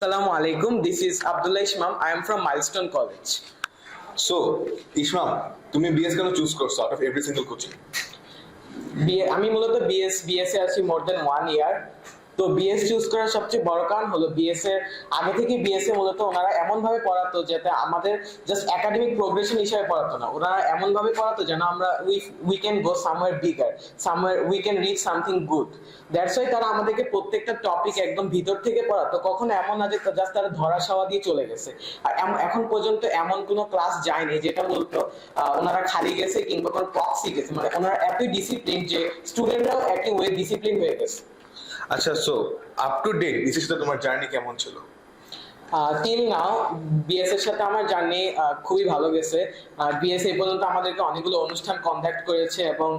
Assalamu alaikum. This is Abdullah Ishmam. I am from Milestone College. So, Ishmam, তুমি BS কেন choose করছো out of every single coaching? আমি মূলত BS এ আছি মোর দেন 1 ইয়ার। তো বিএস চুজ করার সবচেয়ে বড় কারণ হলো বিএস এর আগে থেকে বিএস এ মূলত ওনারা এমন ভাবে পড়াতো যাতে আমাদের জাস্ট একাডেমিক প্রোগ্রেশন হিসেবে পড়াতো না, ওনারা এমন ভাবে পড়াতো যেন আমরা we can go somewhere bigger, somewhere we can reach something good. That's why তারা আমাদেরকে প্রত্যেকটা টপিক একদম ভিতর থেকে পড়াতো, কখনো এমন না যে জাস্ট তারা ধরা সাওয়া দিয়ে চলে গেছে। আর এখন পর্যন্ত এমন কোনো ক্লাস যায়নি যেটা বলতো ওনারা খালি গেছে কিংবা কোনো প্রক্সি গেছে, মানে ওনারা এতই ডিসিপ্লিন যে স্টুডেন্টরাও একই ওয়ে ডিসিপ্লিন হয়ে গেছে। আচ্ছা, সো আপ টু ডেট বিশেষ করে তোমার জার্নি কেমন ছিল? টিল নাও বিএস এর সাথে আমার জার্নি খুবই ভালো গেছে। বিএস এই পর্যন্ত আমাদেরকে অনেকগুলো অনুষ্ঠান কন্ডাক্ট করেছে এবং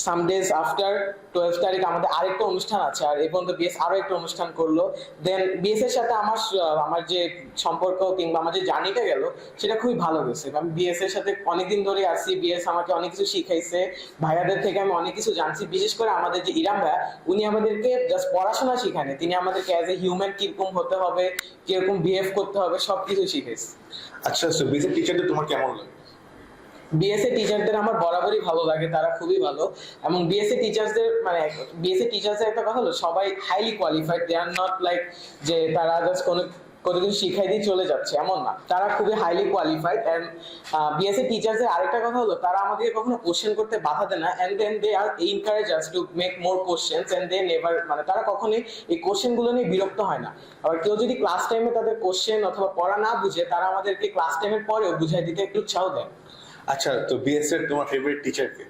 সাম ডেজ আফটার 12 তারিখ আমাদের আরেকটা অনুষ্ঠান আছে, আর এই পর্যন্ত বিএস আরো একটা অনুষ্ঠান করলো। দেন বিএস এর সাথে আমার যে সম্পর্ক কিংবা আমার যে জার্নিটা গেল সেটা খুবই ভালো গেছে। আমি বিএস এর সাথে অনেকদিন ধরে আছি, বিএস আমাকে অনেক কিছু শিখাইছে, ভাইয়াদের থেকে আমি অনেক কিছু জানছি। বিশেষ করে আমাদের যে ইরাম ভাইয়া, উনি আমাদেরকে জাস্ট পড়াশোনা শিখায়নি, তিনি আমাদেরকে অ্যাজ এ হিউম্যান কিরকম হতে হবে, কিরকম বিহেভ করতে হবে সবকিছু শিখেছে। আচ্ছা, সো বিএস এর টিচারদের তোমার কেমন লাগে? বিএসএ টিচারদের আমার বরাবরই ভালো লাগে, তারা খুবই ভালো। এবং বিএসএ টিচার্সদের একটা কথা হলো সবাই highly qualified, they are not like যে তারা জাস্ট কোনো কিছু শিখাই দিয়ে চলে যাচ্ছে, এমন না, তারা খুবই হাইলি কোয়ালিফাইড। এন্ড বিএসএ টিচার্সদের আরেকটা কথা হলো তারা আমাদেরকে কখনো কোশ্চেন করতে বাধা দেয় না, and then they are encourage us to make more questions, and they never, মানে তারা কখনোই এই কোশ্চেনগুলো নিয়ে বিরক্ত হয় না। আবার কেউ যদি ক্লাস টাইমে তাদের কোশ্চেন অথবা পড়া না বুঝে, তারা আমাদেরকে ক্লাস টাইমের পরেও বুঝাই দিতে একটু উৎসাহ দেয়। আচ্ছা, তো বিএস এর তোমার ফেভারিট টিচার কে?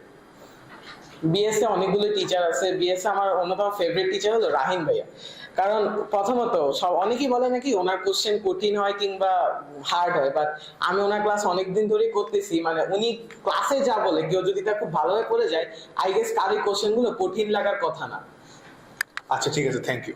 বিএস এ অনেকগুলো টিচার আছে, বিএস এ আমার অন্যতম ফেভারিট টিচার হলো রাহিন ভাইয়া। কারণ প্রথমত অনেকেই বলে নাকি ওনার কোশ্চেন কঠিন হয় কিংবা হার্ড হয়, বাট আমি ওনার ক্লাস অনেকদিন ধরেই করতেছি, মানে উনি ক্লাসে যা বলে কেউ যদি তা খুব ভালোভাবে পড়ে যায়, আই গেস তার এই কোশ্চেন গুলো কঠিন লাগার কথা না। আচ্ছা, ঠিক আছে, থ্যাংক ইউ।